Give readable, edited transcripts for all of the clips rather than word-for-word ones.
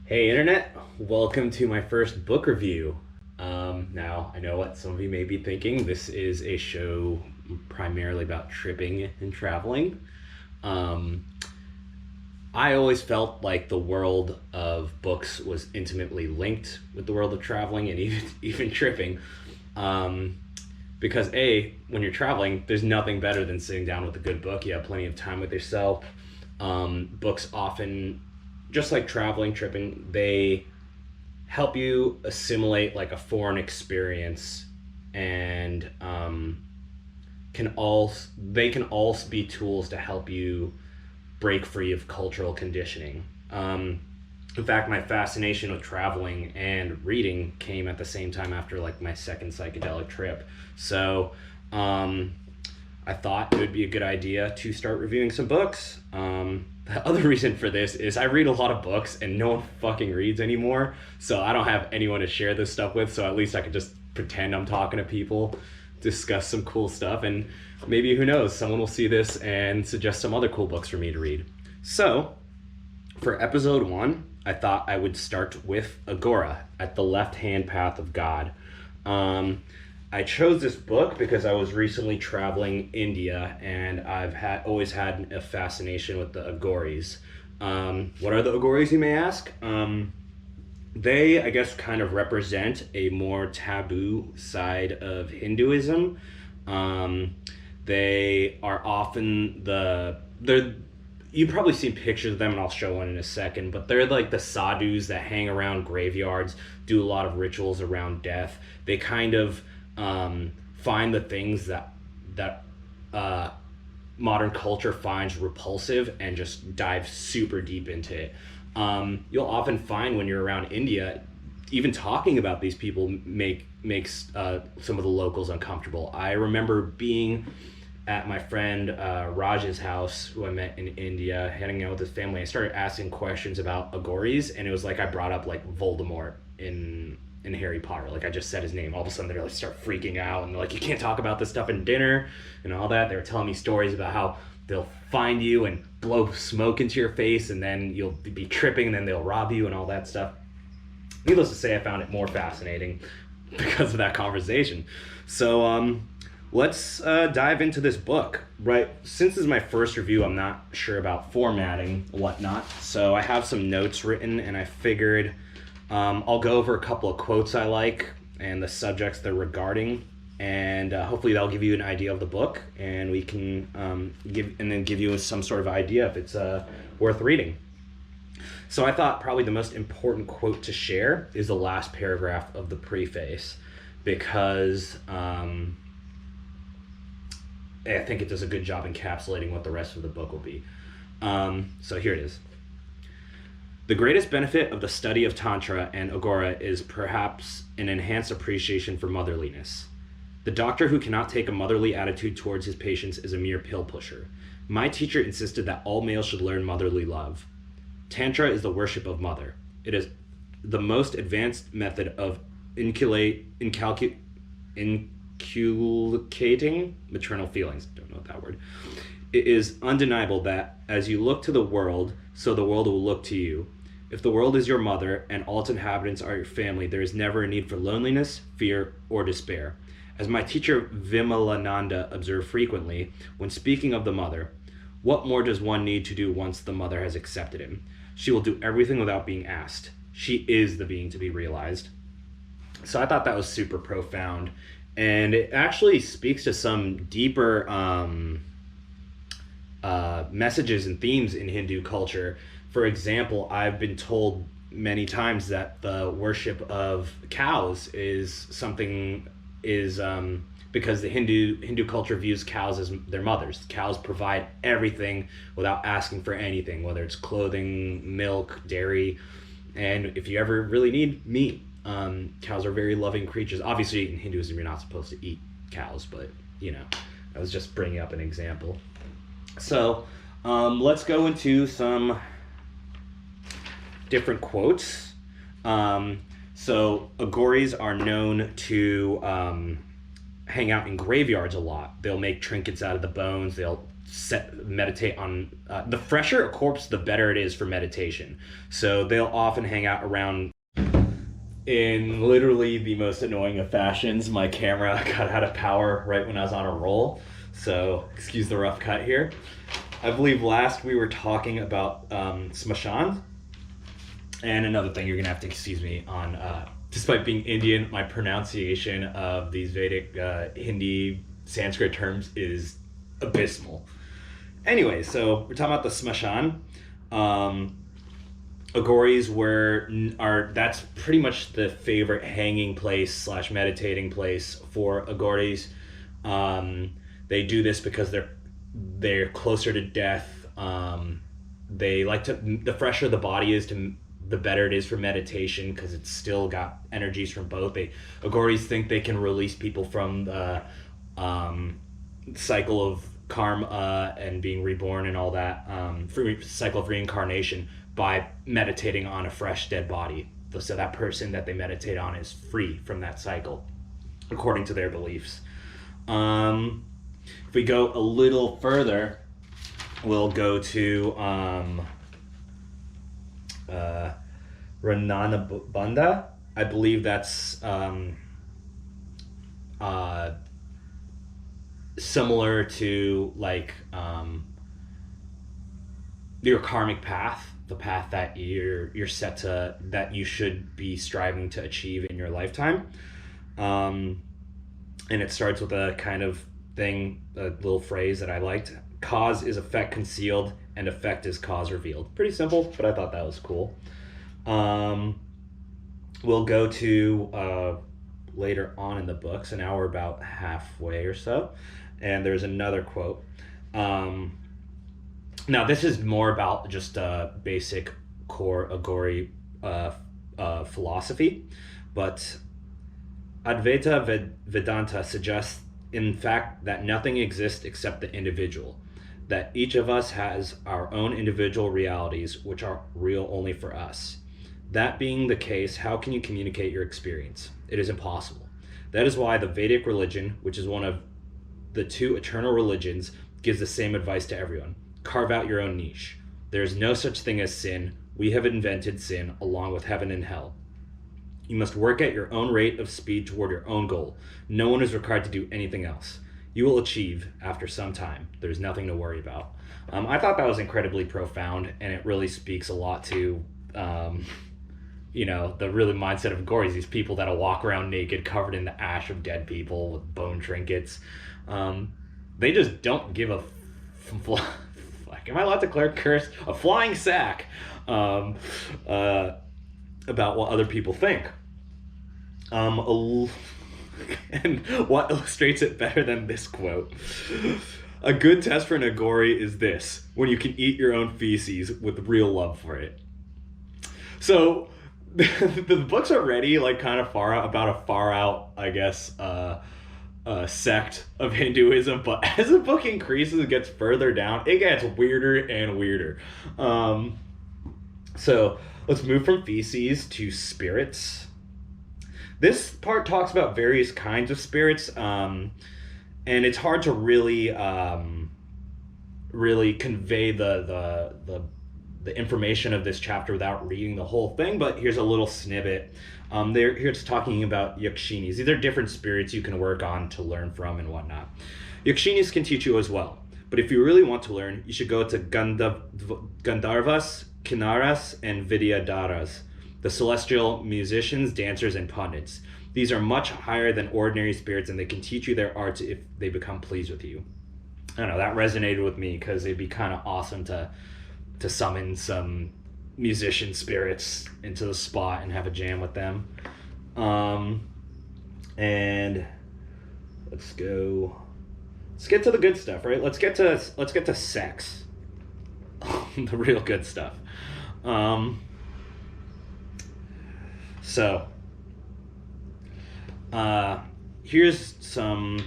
Hey Internet, welcome to my first book review. Now, I know what some of you may be thinking. This is a show primarily about tripping and traveling. Um, I always felt like the world of books was intimately linked with the world of traveling and even tripping. Um, because when you're traveling, there's nothing better than sitting down with a good book. You have plenty of time with yourself. Books often, just like traveling, tripping, they help you assimilate like a foreign experience, and they can also be tools to help you break free of cultural conditioning. In fact, my fascination with traveling and reading came at the same time after like my second psychedelic trip. So I thought it would be a good idea to start reviewing some books. The other reason for this is I read a lot of books and no one fucking reads anymore, so I don't have anyone to share this stuff with, so at least I could just pretend I'm talking to people, discuss some cool stuff, and maybe, who knows, someone will see this and suggest some other cool books for me to read. So, for episode 1, I thought I would start with Aghora, At the Left-Hand Path of God. I chose this book because I was recently traveling India, and I've always had a fascination with the Aghoris. What are the Aghoris, you may ask? They, I guess, kind of represent a more taboo side of Hinduism. They are often you've probably seen pictures of them, and I'll show one in a second, but they're like the sadhus that hang around graveyards, do a lot of rituals around death. They kind of find the things that modern culture finds repulsive and just dive super deep into it. You'll often find when you're around India, even talking about these people makes some of the locals uncomfortable. I remember being at my friend Raj's house, who I met in India, hanging out with his family. I started asking questions about Aghoris, and it was like I brought up like Voldemort in Harry Potter. Like I just said his name. All of a sudden they're like start freaking out, and they're like, you can't talk about this stuff in dinner and all that. They were telling me stories about how they'll find you and blow smoke into your face, and then you'll be tripping, and then they'll rob you and all that stuff. Needless to say, I found it more fascinating because of that conversation. So let's dive into this book. Right, since this is my first review, I'm not sure about formatting and whatnot, so I have some notes written, and I figured I'll go over a couple of quotes I like and the subjects they're regarding, and hopefully that'll give you an idea of the book, and we can give you some sort of idea if it's worth reading. So I thought probably the most important quote to share is the last paragraph of the preface, because I think it does a good job encapsulating what the rest of the book will be. So here it is. The greatest benefit of the study of Tantra and Aghora is perhaps an enhanced appreciation for motherliness. The doctor who cannot take a motherly attitude towards his patients is a mere pill pusher. My teacher insisted that all males should learn motherly love. Tantra is the worship of mother. It is the most advanced method of inculcating maternal feelings. Don't know what that word. It is undeniable that as you look to the world, so the world will look to you. If the world is your mother and all its inhabitants are your family, there is never a need for loneliness, fear, or despair. As my teacher Vimalananda observed frequently, when speaking of the mother, what more does one need to do once the mother has accepted him? She will do everything without being asked. She is the being to be realized. So I thought that was super profound, and it actually speaks to some deeper messages and themes in Hindu culture. For example, I've been told many times that the worship of cows is because the Hindu culture views cows as their mothers. Cows provide everything without asking for anything, whether it's clothing, milk, dairy, and if you ever really need meat. Cows are very loving creatures. Obviously, in Hinduism, you're not supposed to eat cows, but I was just bringing up an example. So let's go into some different quotes. So Aghoris are known to hang out in graveyards a lot. They'll make trinkets out of the bones. They'll meditate on the fresher a corpse, the better it is for meditation. So they'll often hang out around. In literally the most annoying of fashions, my camera got out of power right when I was on a roll, so excuse the rough cut here. I believe last we were talking about smashan, and another thing you're gonna have to excuse me on, despite being Indian, my pronunciation of these Vedic Hindi Sanskrit terms is abysmal. Anyway, so we're talking about the smashan. Aghoris that's pretty much the favorite hanging place / meditating place for Aghoris. They do this because they're closer to death. They like to, the fresher the body is, the better it is for meditation, because it's still got energies from both. Aghoris think they can release people from the cycle of karma and being reborn and all that, cycle of reincarnation, by meditating on a fresh dead body. So that person that they meditate on is free from that cycle, according to their beliefs. If we go a little further, we'll go to Rananabandha. I believe that's similar to like your karmic path, the path that you're set to, that you should be striving to achieve in your lifetime. And it starts with a kind of thing, a little phrase that I liked: cause is effect concealed and effect is cause revealed. Pretty simple, but I thought that was cool. We'll go to later on in the book, so now we're about halfway or so, and there's another quote. Now this is more about just basic core Aghori philosophy, but Advaita Vedanta suggests, in fact, that nothing exists except the individual, that each of us has our own individual realities which are real only for us. That being the case, how can you communicate your experience? It is impossible. That is why the Vedic religion, which is one of the two eternal religions, gives the same advice to everyone. Carve out your own niche. There is no such thing as sin. We have invented sin along with heaven and hell. You must work at your own rate of speed toward your own goal. No one is required to do anything else. You will achieve after some time. There's nothing to worry about. I thought that was incredibly profound, and it really speaks a lot to, the really mindset of Aghoris, these people that'll walk around naked, covered in the ash of dead people with bone trinkets. They just don't give a am I allowed to curse? A flying sack about what other people think. And what illustrates it better than this quote? A good test for an Aghori is this: when you can eat your own feces with real love for it. So the book's already like kind of far out, I guess, sect of Hinduism, but as the book increases, it gets further down, it gets weirder and weirder. So let's move from feces to spirits. This part talks about various kinds of spirits, and it's hard to really convey the information of this chapter without reading the whole thing, but here's a little snippet. Here it's talking about yakshinis. These are different spirits you can work on to learn from and whatnot. Yakshinis can teach you as well, but if you really want to learn, you should go to Gandharvas, Kinnaras, and Vidyadharas, the celestial musicians, dancers, and pundits. These are much higher than ordinary spirits, and they can teach you their arts if they become pleased with you. I don't know, that resonated with me because it'd be kind of awesome to summon some musician spirits into the spot and have a jam with them. And let's get to the good stuff, right? Let's get to sex. The real good stuff. Here's some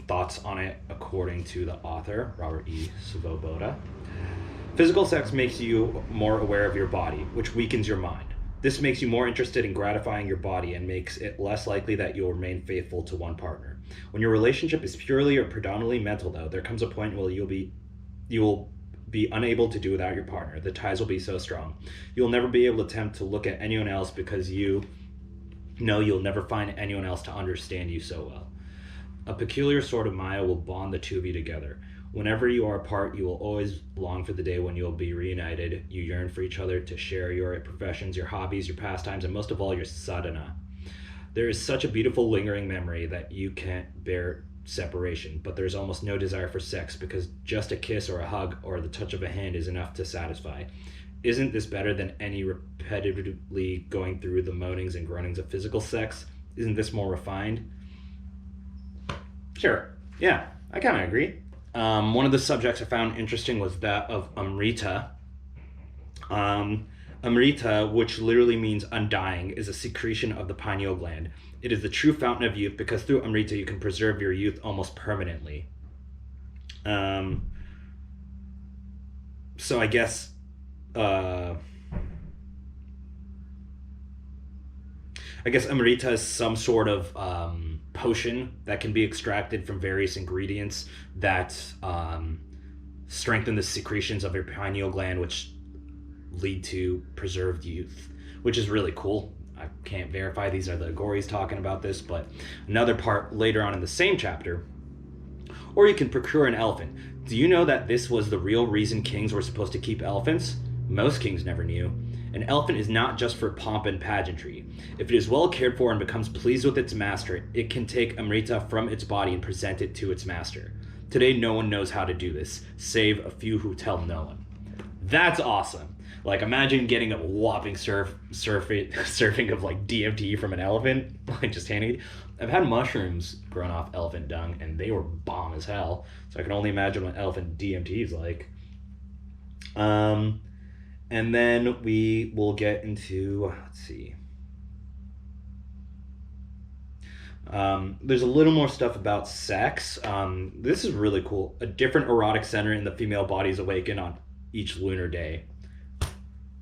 thoughts on it according to the author, Robert Svoboda. Physical sex makes you more aware of your body, which weakens your mind. This makes you more interested in gratifying your body and makes it less likely that you'll remain faithful to one partner. When your relationship is purely or predominantly mental, though, there comes a point where you'll be You will be unable to do without your partner. The ties will be so strong. You'll never be able to attempt to look at anyone else because you know you'll never find anyone else to understand you so well. A peculiar sort of Maya will bond the two of you together. Whenever you are apart, you will always long for the day when you'll be reunited. You yearn for each other to share your professions, your hobbies, your pastimes, and most of all, your sadhana. There is such a beautiful lingering memory that you can't bear separation, but there's almost no desire for sex because just a kiss or a hug or the touch of a hand is enough to satisfy. Isn't this better than any repetitively going through the moanings and groanings of physical sex? Isn't this more refined? Sure. Yeah, I kind of agree. One of the subjects I found interesting was that of Amrita. Amrita, which literally means undying, is a secretion of the pineal gland. It is the true fountain of youth because through Amrita you can preserve your youth almost permanently. So I guess Amrita is some sort of potion that can be extracted from various ingredients that strengthen the secretions of your pineal gland, which lead to preserved youth, which is really cool. I can't verify these are the Aghoris talking about this, but another part later on in the same chapter. Or you can procure an elephant. Do you know that this was the real reason kings were supposed to keep elephants? Most kings never knew. An elephant is not just for pomp and pageantry. If it is well cared for and becomes pleased with its master, it can take Amrita from its body and present it to its master. Today, no one knows how to do this, save a few who tell no one. That's awesome. Like, imagine getting a whopping surfing of like DMT from an elephant, like just handing it. I've had mushrooms grown off elephant dung, and they were bomb as hell. So I can only imagine what elephant DMT is like. And then we will get into, let's see. There's a little more stuff about sex. This is really cool. A different erotic center in the female body is awakened on each lunar day.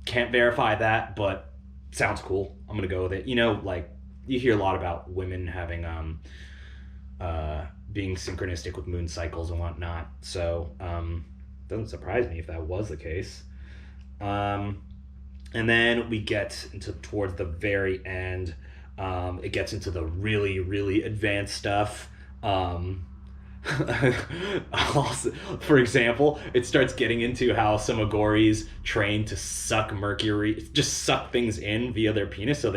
Can't verify that, but sounds cool. I'm gonna go with it. You know, like, you hear a lot about women having being synchronistic with moon cycles and whatnot, so doesn't surprise me if that was the case. And then we get into towards the very end. It gets into the really, really advanced stuff. Also, for example, it starts getting into how some Aghoris train to suck mercury, just suck things in via their penis. So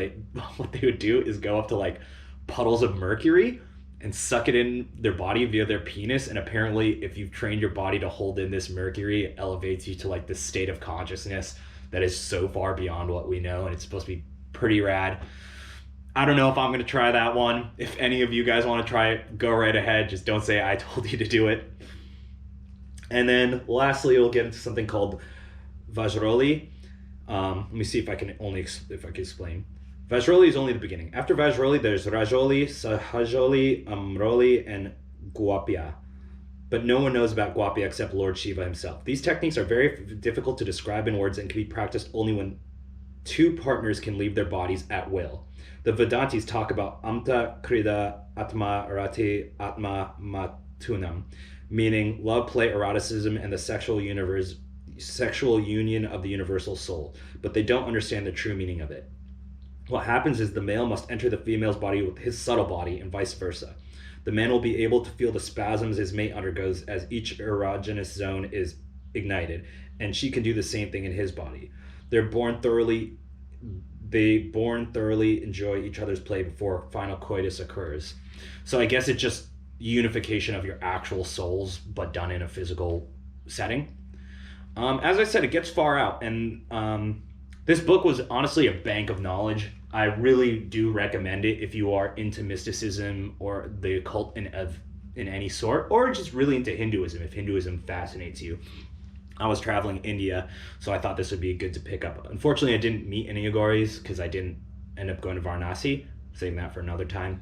what they would do is go up to like puddles of mercury and suck it in their body via their penis. And apparently, if you've trained your body to hold in this mercury, it elevates you to like this state of consciousness that is so far beyond what we know, and it's supposed to be pretty rad. I don't know if I'm going to try that one. If any of you guys want to try it, go right ahead. Just don't say I told you to do it. And then lastly, we'll get into something called Vajroli. Let me see if I can explain. Vajroli is only the beginning. After Vajroli, there's Rajoli, Sahajoli, Amroli, and Guapya. But no one knows about Guapya except Lord Shiva himself. These techniques are very difficult to describe in words and can be practiced only when two partners can leave their bodies at will. The Vedantis talk about Amta Krida Atma Rati Atma Matunam, meaning love, play, eroticism, and the sexual union of the universal soul, but they don't understand the true meaning of it. What happens is the male must enter the female's body with his subtle body and vice versa. The man will be able to feel the spasms his mate undergoes as each erogenous zone is ignited, and she can do the same thing in his body. They born thoroughly enjoy each other's play before final coitus occurs. So I guess it's just unification of your actual souls, but done in a physical setting. As I said, it gets far out, and this book was honestly a bank of knowledge. I really do recommend it if you are into mysticism or the occult in any sort, or just really into Hinduism, if Hinduism fascinates you. I was traveling India, so I thought this would be good to pick up. Unfortunately, I didn't meet any Aghoris because I didn't end up going to Varanasi. Saving that for another time.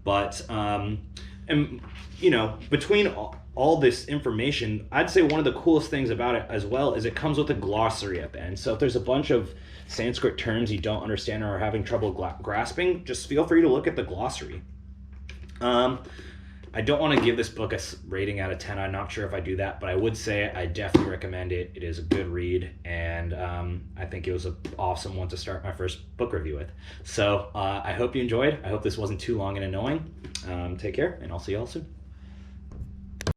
But, and you know, between all this information, I'd say one of the coolest things about it as well is it comes with a glossary at the end. So if there's a bunch of Sanskrit terms you don't understand or are having trouble grasping, just feel free to look at the glossary. I don't want to give this book a rating out of 10. I'm not sure if I do that, but I would say I definitely recommend it. It is a good read, and I think it was an awesome one to start my first book review with. So I hope you enjoyed. I hope this wasn't too long and annoying. Take care, and I'll see you all soon.